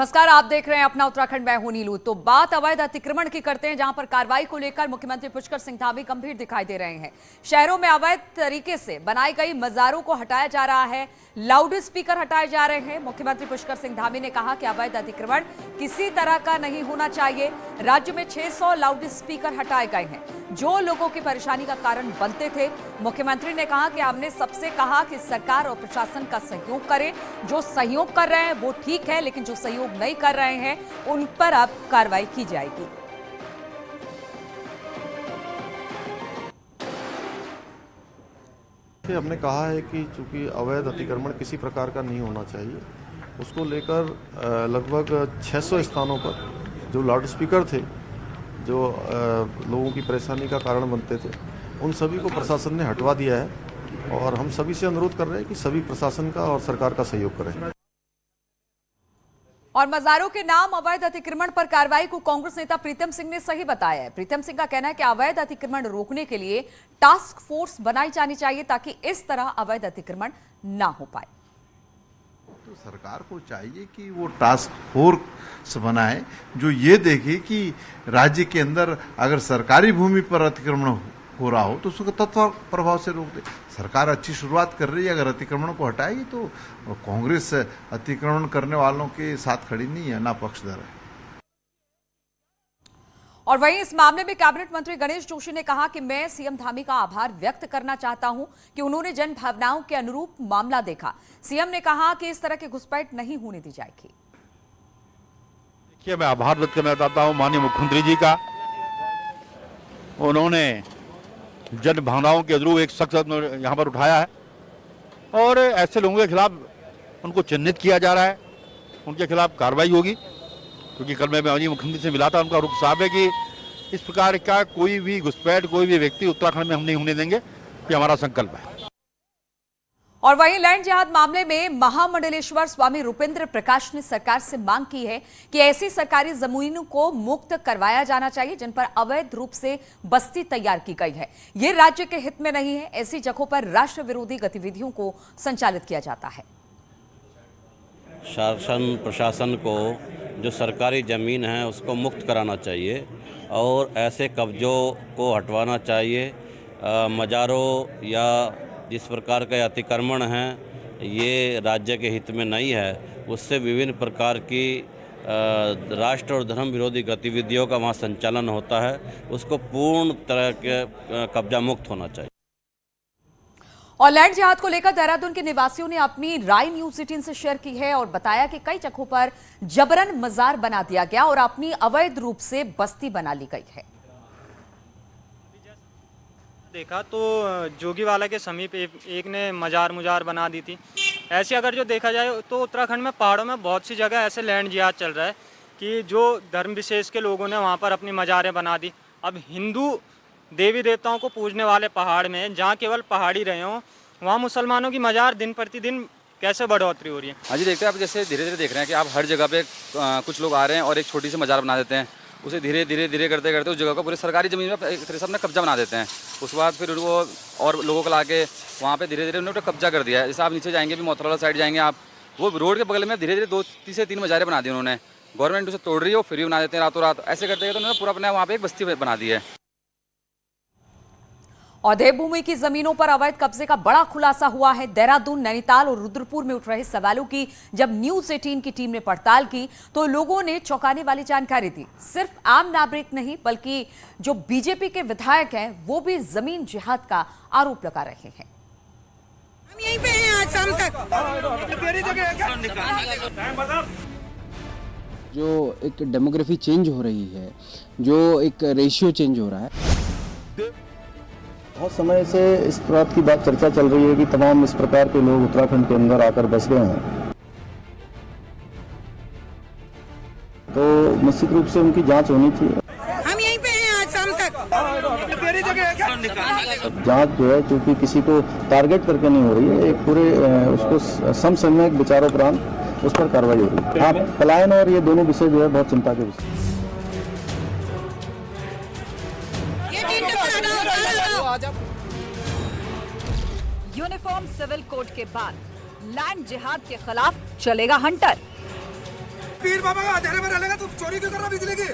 नमस्कार, आप देख रहे हैं अपना उत्तराखंड। मैं हूं नीलू। तो बात अवैध अतिक्रमण की करते हैं, जहां पर कार्रवाई को लेकर मुख्यमंत्री पुष्कर सिंह धामी गंभीर दिखाई दे रहे हैं। शहरों में अवैध तरीके से बनाई गई मज़ारों को हटाया जा रहा है, लाउड स्पीकर हटाए जा रहे हैं। मुख्यमंत्री पुष्कर सिंह धामी ने कहा कि अवैध अतिक्रमण किसी तरह का नहीं होना चाहिए। राज्य में 600 लाउड स्पीकर हटाए गए हैं, जो लोगों की परेशानी का कारण बनते थे। मुख्यमंत्री ने कहा कि हमने सबसे कहा कि सरकार और प्रशासन का सहयोग करें। जो सहयोग कर रहे हैं वो ठीक है, लेकिन जो सहयोग नहीं कर रहे हैं उन पर अब कार्रवाई की जाएगी। हमने कहा है कि चूंकि अवैध अतिक्रमण किसी प्रकार का नहीं होना चाहिए, उसको लेकर लगभग 600 स्थानों पर जो लाउड स्पीकर थे, जो लोगों की परेशानी का कारण बनते थे, उन सभी को प्रशासन ने हटवा दिया है। और हम सभी से अनुरोध कर रहे हैं कि सभी प्रशासन का और सरकार का सहयोग करें। और मज़ारों के नाम अवैध अतिक्रमण पर कार्रवाई को कांग्रेस नेता प्रीतम सिंह ने सही बताया है। प्रीतम सिंह का कहना है कि अवैध अतिक्रमण रोकने के लिए टास्क फोर्स बनाई जानी चाहिए, ताकि इस तरह अवैध अतिक्रमण ना हो पाए। तो सरकार को चाहिए कि वो टास्क फोर्स बनाए, जो ये देखे कि राज्य के अंदर अगर सरकारी भूमि पर अतिक्रमण हो रहा हो तो उसको तत्काल प्रभाव से रोक दे। सरकार अच्छी शुरुआत कर रही है, अगर अतिक्रमण को हटाएगी तो कांग्रेस अतिक्रमण करने वालों के साथ खड़ी नहीं है, ना पक्षधर है। और वहीं इस मामले में कैबिनेट मंत्री गणेश जोशी ने कहा कि मैं सीएम धामी का आभार व्यक्त करना चाहता हूं कि उन्होंने जन भावनाओं के अनुरूप मामला देखा। सीएम ने कहा कि इस तरह की घुसपैठ नहीं होने दी जाएगी। देखिए, मैं आभार व्यक्त करना चाहता हूं माननीय मुख्यमंत्री जी का। उन्होंने जन भावनाओं के अनुरूप एक शख्स यहाँ पर उठाया है और ऐसे लोगों के खिलाफ उनको चिन्हित किया जा रहा है, उनके खिलाफ कार्रवाई होगी। क्योंकि कल मैं माननीय मुख्यमंत्री से मिला था, उनका रुख साफ है कि इस प्रकार का कोई भी घुसपैठ, कोई भी व्यक्ति उत्तराखंड में हम नहीं होने देंगे, ये हमारा संकल्प है। और वहीं लैंड जिहाद मामले में महामंडलेश्वर स्वामी रूपेंद्र प्रकाश ने सरकार से मांग की है कि ऐसी सरकारी जमीनों को मुक्त करवाया जाना चाहिए जिन पर अवैध रूप से बस्ती तैयार की गई है। ये राज्य के हित में नहीं है। ऐसी जगहों पर राष्ट्र विरोधी गतिविधियों को संचालित किया जाता है। शासन प्रशासन को जो सरकारी ज़मीन है उसको मुक्त कराना चाहिए और ऐसे कब्जों को हटवाना चाहिए। मज़ारों या जिस प्रकार के अतिक्रमण हैं ये राज्य के हित में नहीं है, उससे विभिन्न प्रकार की राष्ट्र और धर्म विरोधी गतिविधियों का वहाँ संचालन होता है, उसको पूर्ण तरह के कब्जा मुक्त होना चाहिए। और लैंड जिहाद को लेकर देहरादून के निवासियों ने अपनी राय न्यूज़ 18 से शेयर की है और बताया कि कई जगहों पर जबरन मजार बना दिया गया और अपनी अवैध रूप से बस्ती बना ली गई है। देखा तो जोगीवाला के समीप एक ने मजार बना दी थी। ऐसे अगर जो देखा जाए तो उत्तराखंड में पहाड़ों में बहुत सी जगह ऐसे लैंड जिहाद चल रहा है कि जो धर्म विशेष के लोगों ने वहाँ पर अपनी मजारें बना दी। अब हिंदू देवी देवताओं को पूजने वाले पहाड़ में जहाँ केवल पहाड़ी रहे हों, वहाँ मुसलमानों की मजार दिन प्रतिदिन कैसे बढ़ोतरी हो रही है। हाँ जी, देखते हैं आप जैसे धीरे धीरे देख रहे हैं कि आप हर जगह पे कुछ लोग आ रहे हैं और एक छोटी सी मजार बना देते हैं। उसे धीरे धीरे करते करते उस जगह को पूरी सरकारी ज़मीन में एक तरह से अपना कब्जा बना देते हैं। उसके बाद फिर वो और लोगों को ला के वहाँ पे धीरे धीरे उन्होंने कब्जा कर दिया है। जैसे आप नीचे जाएंगे भी मोथरा साइड जाएंगे आप, वो रोड के बगल में धीरे धीरे 2 से 3 मजारें बना दी उन्होंने। गवर्नमेंट उसे तोड़ रही है, वो फ्री बना देते हैं रातों रात। ऐसे करते करते उन्होंने पूरा अपना वहाँ पे एक बस्ती बना दी है। और देवभूमि की जमीनों पर अवैध कब्जे का बड़ा खुलासा हुआ है। देहरादून, नैनीताल और रुद्रपुर में उठ रहे सवालों की जब न्यूज़ 18 की टीम ने पड़ताल की तो लोगों ने चौंकाने वाली जानकारी दी। सिर्फ आम नागरिक नहीं बल्कि जो बीजेपी के विधायक हैं वो भी जमीन जिहाद का आरोप लगा रहे हैं। हम यहीं पे हैं आज शाम तक। जो एक डेमोग्राफी चेंज हो रही है, जो एक रेशियो चेंज हो रहा है। बहुत समय से इस बात की चर्चा चल रही है कि तमाम इस प्रकार के लोग उत्तराखंड के अंदर आकर बस गए हैं, तो निश्चित रूप से उनकी जांच होनी चाहिए। हम यहीं पे हैं आज शाम तक। जांच जो है क्योंकि किसी को टारगेट करके नहीं हो रही है, एक पूरे उसको समसामयिक विचारोपरांत उस पर कार्रवाई हो रही है। हाँ, पलायन और ये दोनों विषय जो है बहुत चिंता के विषय। यूनिफॉर्म सिविल कोड के बाद लैंड जिहाद के खिलाफ चलेगा हंटर। पीर बाबा का अंधेरे में रहेगा, तू चोरी क्यों कर रहा बिजली की?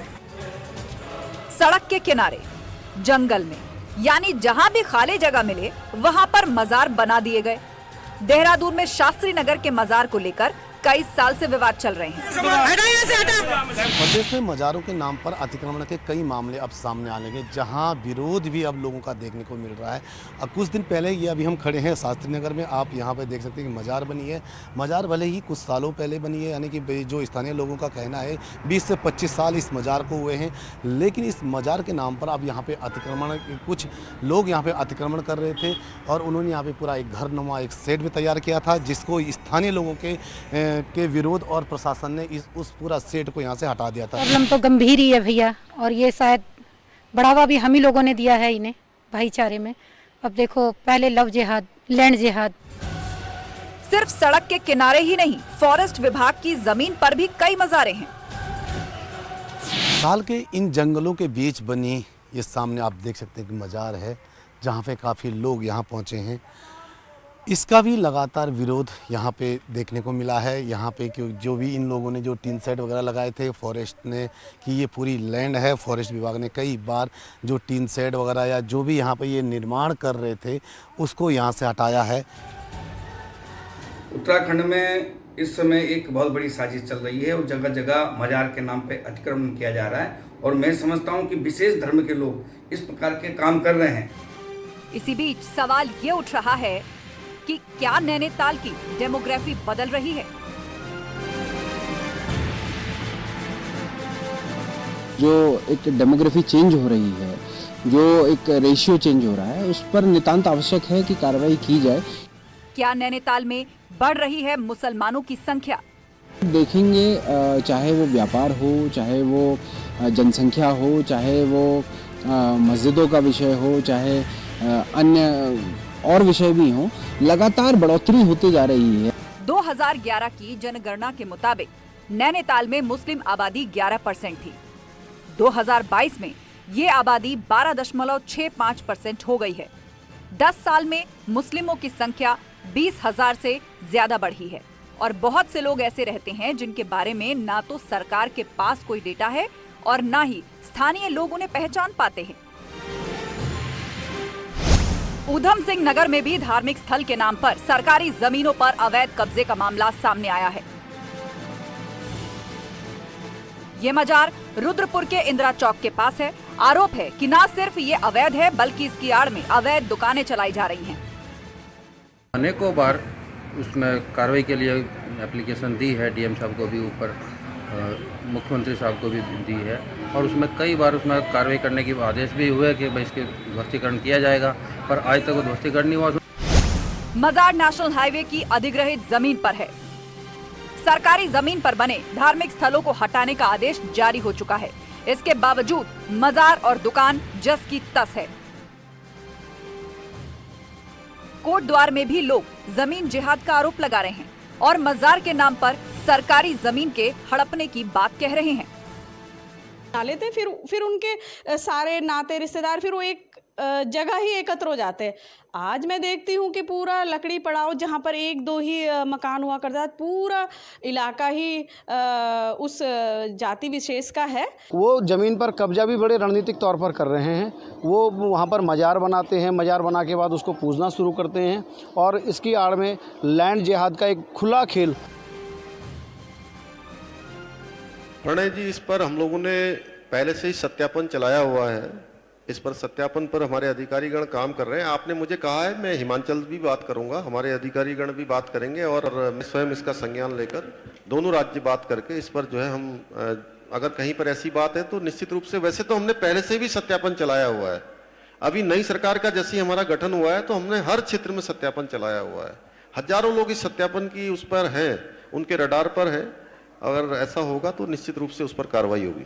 सड़क के किनारे, जंगल में, यानी जहां भी खाली जगह मिले वहां पर मजार बना दिए गए। देहरादून में शास्त्री नगर के मजार को लेकर कई साल से विवाद चल रहे हैं। प्रदेश में मजारों के नाम पर अतिक्रमण के कई मामले अब सामने आने लगे, जहां विरोध भी अब लोगों का देखने को मिल रहा है। अब कुछ दिन पहले ये अभी हम खड़े हैं शास्त्री नगर में, आप यहां पर देख सकते हैं कि मजार बनी है। मजार भले ही कुछ सालों पहले बनी है, यानी कि जो स्थानीय लोगों का कहना है 20 से 25 साल इस मजार को हुए हैं, लेकिन इस मजार के नाम पर अब यहाँ पे अतिक्रमण, कुछ लोग यहाँ पे अतिक्रमण कर रहे थे और उन्होंने यहाँ पे पूरा एक घर नुमा एक सेट भी तैयार किया था, जिसको स्थानीय लोगों के विरोध और प्रशासन ने उस पूरा सेट को यहाँ से हटा दिया था। प्रॉब्लम तो गंभीर ही है भैया, और ये शायद बढ़ावा भी हम ही लोगों ने दिया है इन्हें भाईचारे में। अब देखो, पहले लव जिहाद, लैंड जिहाद। सिर्फ सड़क के किनारे ही नहीं, फॉरेस्ट विभाग की जमीन पर भी कई मजारे हैं। साल के इन जंगलों के बीच बनी ये सामने आप देख सकते हैं कि मजार है, जहाँ पे काफ़ी लोग यहाँ पहुँचे हैं। इसका भी लगातार विरोध यहाँ पे देखने को मिला है। यहाँ पे जो भी इन लोगों ने जो टीन सेट वगैरह लगाए थे, फॉरेस्ट ने कि ये पूरी लैंड है, फॉरेस्ट विभाग ने कई बार जो टीन सेट वगैरह या जो भी यहाँ पे ये निर्माण कर रहे थे उसको यहाँ से हटाया है। उत्तराखंड में इस समय एक बहुत बड़ी साजिश चल रही है और जगह जगह मजार के नाम पे अतिक्रमण किया जा रहा है, और मैं समझता हूँ कि विशेष धर्म के लोग इस प्रकार के काम कर रहे हैं। इसी बीच सवाल ये उठ रहा है कि क्या नैनीताल की डेमोग्राफी बदल रही है? जो एक डेमोग्राफी चेंज हो रही है, जो एक रेशियो चेंज हो रहा है, उस पर नितांत आवश्यक है कि कार्रवाई की जाए। क्या नैनीताल में बढ़ रही है मुसलमानों की संख्या? देखेंगे, चाहे वो व्यापार हो, चाहे वो जनसंख्या हो, चाहे वो मस्जिदों का विषय हो, चाहे अन्य और विषय भी हो, लगातार बढ़ोतरी होती जा रही है। 2011 की जनगणना के मुताबिक नैनीताल में मुस्लिम आबादी 11% थी। 2022 में ये आबादी 12.65% हो गई है। 10 साल में मुस्लिमों की संख्या 20,000 से ज्यादा बढ़ी है, और बहुत से लोग ऐसे रहते हैं जिनके बारे में ना तो सरकार के पास कोई डेटा है और ना ही स्थानीय लोग उन्हें पहचान पाते हैं। ऊधम सिंह नगर में भी धार्मिक स्थल के नाम पर सरकारी जमीनों पर अवैध कब्जे का मामला सामने आया है। ये मजार रुद्रपुर के इंदिरा चौक के पास है। आरोप है कि न सिर्फ ये अवैध है, बल्कि इसकी आड़ में अवैध दुकानें चलाई जा रही हैं। अनेकों बार उसमें कार्रवाई के लिए एप्लीकेशन दी है, डीएम साहब को भी ऊपर, मुख्यमंत्री साहब को भी दी है, और उसमें कई बार उसमें कार्रवाई करने के आदेश भी हुए कि भाई इसके ध्वस्तीकरण किया जाएगा, पर आज तक वो ध्वस्तीकरण नहीं हुआ। मजार नेशनल हाईवे की अधिग्रहित जमीन पर है। सरकारी जमीन पर बने धार्मिक स्थलों को हटाने का आदेश जारी हो चुका है। इसके बावजूद मजार और दुकान जस की तस है। कोटद्वार में भी लोग जमीन जिहाद का आरोप लगा रहे हैं और मजार के नाम पर सरकारी जमीन के हड़पने की बात कह रहे हैं। लेते फिर उनके सारे नाते रिश्तेदार फिर वो एक जगह ही एकत्र हो जाते हैं। आज मैं देखती हूँ कि पूरा लकड़ी पड़ाव, जहाँ पर 1-2 ही मकान हुआ करता है, पूरा इलाका ही उस जाति विशेष का है। वो ज़मीन पर कब्जा भी बड़े रणनीतिक तौर पर कर रहे हैं। वो वहाँ पर मजार बनाते हैं, मजार बना के बाद उसको पूजना शुरू करते हैं, और इसकी आड़ में लैंड जिहाद का एक खुला खेल। प्रणय जी, इस पर हम लोगों ने पहले से ही सत्यापन चलाया हुआ है। इस पर सत्यापन पर हमारे अधिकारीगण काम कर रहे हैं। आपने मुझे कहा है, मैं हिमाचल भी बात करूंगा, हमारे अधिकारीगण भी बात करेंगे, और मैं स्वयं इसका संज्ञान लेकर दोनों राज्य बात करके इस पर जो है हम, अगर कहीं पर ऐसी बात है तो निश्चित रूप से, वैसे तो हमने पहले से भी सत्यापन चलाया हुआ है। अभी नई सरकार का जैसे हमारा गठन हुआ है तो हमने हर क्षेत्र में सत्यापन चलाया हुआ है। हजारों लोग इस सत्यापन की उस पर हैं, उनके रडार पर है। अगर ऐसा होगा तो निश्चित रूप से उस पर कार्रवाई होगी।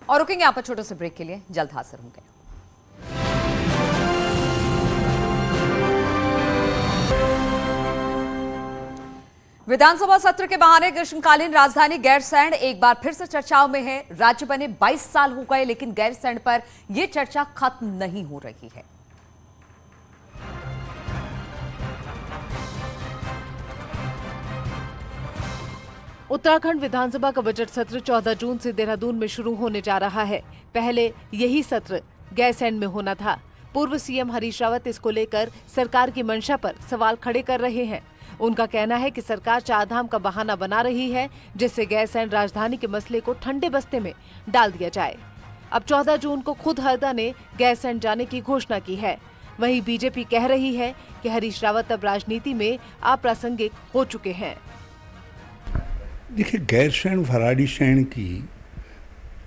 और रुकेंगे यहाँ पर छोटे से ब्रेक के लिए, जल्द हाजिर होंगे। विधानसभा सत्र के बहाने ग्रीष्मकालीन राजधानी गैरसैंण एक बार फिर से चर्चाओं में है। राज्य बने 22 साल हो गए, लेकिन गैरसैंण पर यह चर्चा खत्म नहीं हो रही है। उत्तराखंड विधानसभा का बजट सत्र 14 जून से देहरादून में शुरू होने जा रहा है। पहले यही सत्र गैरसैंण में होना था। पूर्व सीएम हरीश रावत इसको लेकर सरकार की मंशा पर सवाल खड़े कर रहे हैं। उनका कहना है कि सरकार चारधाम का बहाना बना रही है, जिससे गैरसैंण राजधानी के मसले को ठंडे बस्ते में डाल दिया जाए। अब 14 जून को खुद हरदा ने गैरसैंण जाने की घोषणा की है। वहीं बीजेपी कह रही है कि हरीश रावत अब राजनीति में अप्रासंगिक हो चुके हैं। देखिए, गैरसैंण भराड़ीसैंण की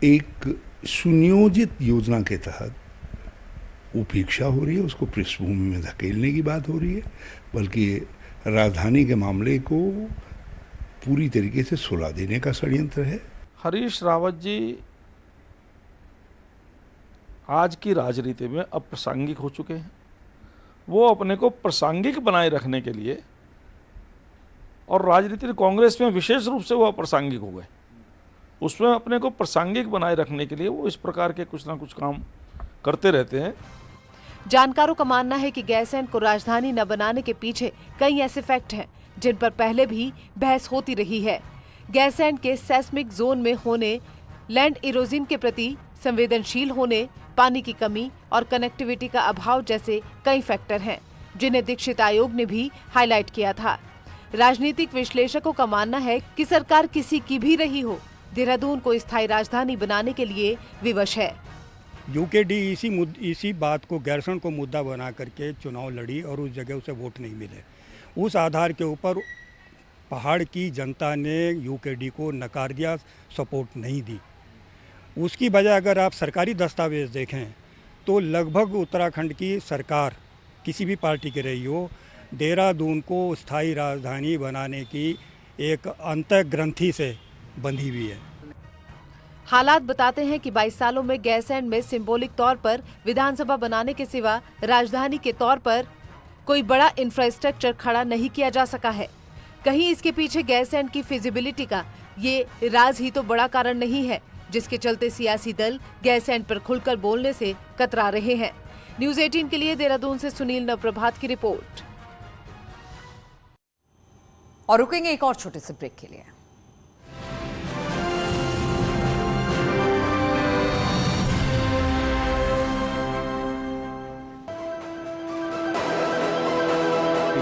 एक सुनियोजित योजना के तहत उपेक्षा हो रही है, उसको पृष्ठभूमि में धकेलने की बात हो रही है, बल्कि राजधानी के मामले को पूरी तरीके से सुलझा देने का षड्यंत्र है। हरीश रावत जी आज की राजनीति में अप्रासंगिक हो चुके हैं। वो अपने को प्रासंगिक बनाए रखने के लिए, और राजनीति कांग्रेस में विशेष रूप से वो अप्रासंगिक हो गए, उसमें अपने को प्रासंगिक बनाए रखने के लिए वो इस प्रकार के कुछ ना कुछ काम करते रहते हैं। जानकारों का मानना है कि गैरसैंण को राजधानी न बनाने के पीछे कई ऐसे फैक्ट हैं जिन पर पहले भी बहस होती रही है। गैरसैंण के सेस्मिक जोन में होने, लैंड इरोजन के प्रति संवेदनशील होने, पानी की कमी और कनेक्टिविटी का अभाव जैसे कई फैक्टर हैं, जिन्हें दीक्षित आयोग ने भी हाईलाइट किया था। राजनीतिक विश्लेषकों का मानना है कि सरकार किसी की भी रही हो, देहरादून को स्थायी राजधानी बनाने के लिए विवश है। यूकेडी इसी बात को, गैरसैंण को मुद्दा बना करके चुनाव लड़ी और उस जगह उसे वोट नहीं मिले। उस आधार के ऊपर पहाड़ की जनता ने यूकेडी को नकार दिया, सपोर्ट नहीं दी। उसकी वजह अगर आप सरकारी दस्तावेज देखें तो लगभग उत्तराखंड की सरकार किसी भी पार्टी की रही हो, देहरादून को स्थायी राजधानी बनाने की एक अंतःग्रंथि से बंधी हुई है। हालात बताते हैं कि 22 सालों में गैरसैंण में सिंबॉलिक तौर पर विधानसभा बनाने के सिवा राजधानी के तौर पर कोई बड़ा इंफ्रास्ट्रक्चर खड़ा नहीं किया जा सका है। कहीं इसके पीछे गैरसैंण की फिजिबिलिटी का ये राज ही तो बड़ा कारण नहीं है, जिसके चलते सियासी दल गैरसैंण पर खुलकर बोलने से कतरा रहे हैं। न्यूज़ 18 के लिए देहरादून से सुनील नवप्रभात की रिपोर्ट। और रुकेंगे एक और छोटे से ब्रेक के लिए।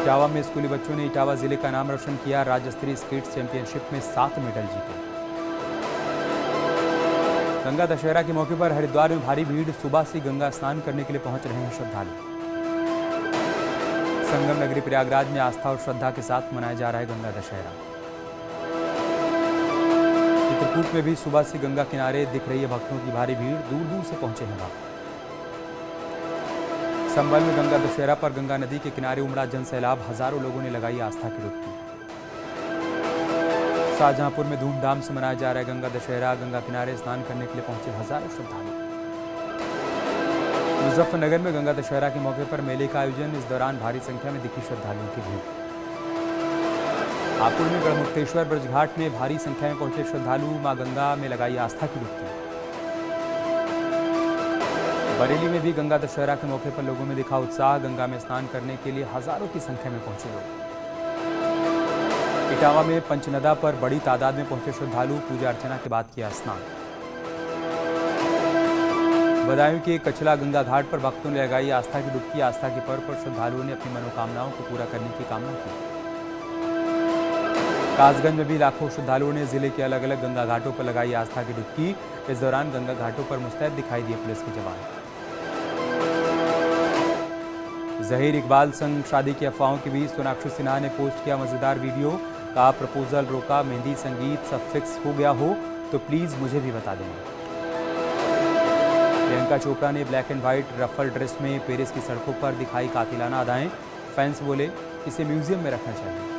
इटावा में स्कूली बच्चों ने इटावा जिले का नाम रोशन किया। राज्य स्तरीय स्केट चैंपियनशिप में 7 मेडल जीते। गंगा दशहरा के मौके पर हरिद्वार में भारी भीड़, सुबह से गंगा स्नान करने के लिए पहुंच रहे हैं श्रद्धालु। संगम नगरी प्रयागराज में आस्था और श्रद्धा के साथ मनाया जा रहा है गंगा दशहरा। चित्रकूट में भी सुबह से गंगा किनारे दिख रही है भक्तों की भारी भीड़, दूर दूर से पहुंचे हैं भक्त। संभल में गंगा दशहरा पर गंगा नदी के किनारे उमड़ा जन सैलाब, हजारों लोगों ने लगाई आस्था की डुबकी। शाहजहांपुर में धूमधाम से मनाया जा रहा है गंगा दशहरा। गंगा किनारे स्नान करने के लिए पहुंचे हजारों श्रद्धालु। मुजफ्फरनगर में गंगा दशहरा के मौके पर मेले का आयोजन, इस दौरान भारी संख्या में दिखी श्रद्धालुओं की भीड़। हापुड़ में गढ़मुक्तेश्वर ब्रजघाट में भारी संख्या में पहुंचे श्रद्धालु, मां गंगा में लगाई आस्था की डुबकी। बरेली में भी गंगा दशहरा के मौके पर लोगों में दिखा उत्साह, गंगा में स्नान करने के लिए हजारों की संख्या में पहुंचे लोग। इटावा में पंचनदा पर बड़ी तादाद में पहुंचे श्रद्धालु, पूजा अर्चना के बाद किया स्नान। बदायूं के कचला गंगा घाट पर भक्तों ने लगाई आस्था की डुबकी। आस्था के पर्व पर श्रद्धालुओं ने अपनी मनोकामनाओं को पूरा करने की कामना की। कासगंज में भी लाखों श्रद्धालुओं ने जिले के अलग अलग गंगा घाटों पर लगाई आस्था की डुबकी। इस दौरान गंगा घाटों पर मुस्तैद दिखाई दिए पुलिस के जवान। जहीर इकबाल संग शादी की अफवाहों के बीच सोनाक्षी सिन्हा ने पोस्ट किया मजेदार वीडियो। कहा, प्रपोजल रोका, मेहंदी संगीत सब फिक्स हो गया हो तो प्लीज मुझे भी बता देना। प्रियंका चोपड़ा ने black and white ruffle dress में पेरिस की सड़कों पर दिखाई कातिलाना अदाएं। फैंस बोले इसे म्यूजियम में रखना चाहिए।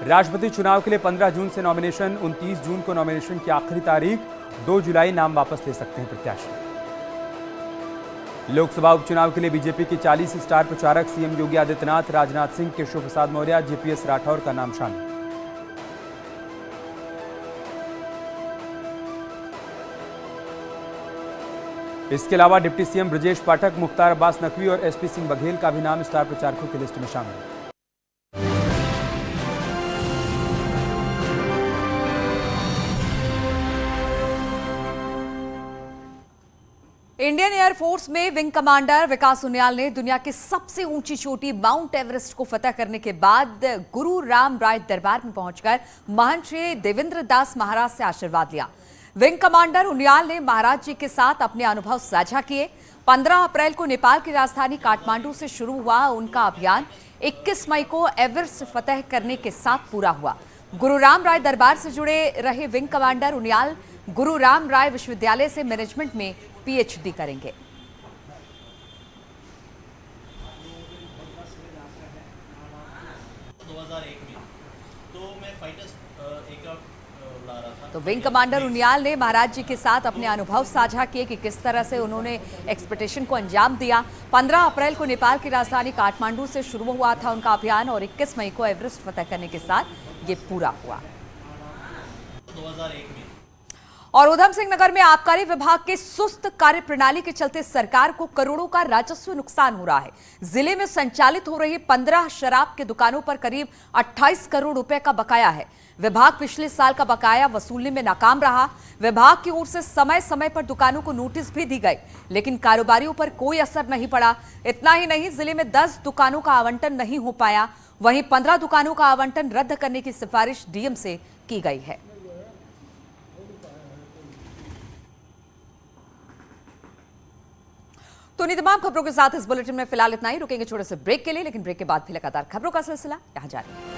राष्ट्रपति चुनाव के लिए 15 जून से नॉमिनेशन, 29 जून को नॉमिनेशन की आखिरी तारीख। 2 जुलाई नाम वापस ले सकते हैं प्रत्याशी। लोकसभा उपचुनाव के लिए बीजेपी के 40 स्टार प्रचारक सीएम योगी आदित्यनाथ, राजनाथ सिंह, केशव प्रसाद मौर्य, जेपीएस राठौर का नाम शामिल। इसके अलावा डिप्टी सीएम ब्रजेश पाठक, मुख्तार अब्बास नकवी और एसपी सिंह बघेल का भी नाम स्टार प्रचारकों की लिस्ट में शामिल है। इंडियन एयरफोर्स में विंग कमांडर विकास उनियाल ने दुनिया की सबसे ऊंची चोटी माउंट एवरेस्ट को फतह करने के बाद गुरु राम राय दरबार में पहुंचकर महंत श्री देवेंद्र दास महाराज से आशीर्वाद लिया। विंग कमांडर उनियाल ने महाराज जी के साथ अपने अनुभव साझा किए। 15 अप्रैल को नेपाल की राजधानी काठमांडू से शुरू हुआ उनका अभियान 21 मई को एवरेस्ट फतह करने के साथ पूरा हुआ। गुरु राम राय दरबार से जुड़े रहे विंग कमांडर उनियाल गुरु राम राय विश्वविद्यालय से मैनेजमेंट में पीएचडी करेंगे। तो विंग कमांडर उनियाल ने महाराज जी के साथ अपने अनुभव साझा किए कि किस तरह से उन्होंने एक्सपेडिशन को अंजाम दिया। 15 अप्रैल को नेपाल की राजधानी काठमांडू से शुरू हुआ था उनका अभियान और 21 मई को एवरेस्ट फतह करने के साथ ये पूरा हुआ। 2001 में और उधम सिंह नगर में आबकारी विभाग के सुस्त कार्य प्रणाली के चलते सरकार को करोड़ों का राजस्व नुकसान हो रहा है। जिले में संचालित हो रही 15 शराब की दुकानों पर करीब 28 करोड़ रुपए का बकाया है। विभाग पिछले साल का बकाया वसूलने में नाकाम रहा। विभाग की ओर से समय समय पर दुकानों को नोटिस भी दी गई, लेकिन कारोबारियों पर कोई असर नहीं पड़ा। इतना ही नहीं, जिले में 10 दुकानों का आवंटन नहीं हो पाया। वहीं 15 दुकानों का आवंटन रद्द करने की सिफारिश डीएम से की गई है। तो इन्हीं तमाम खबरों के साथ इस बुलेटिन में फिलहाल इतना ही। रुकेंगे छोटे से ब्रेक के लिए, लेकिन ब्रेक के बाद भी लगातार खबरों का सिलसिला यहां जारी है।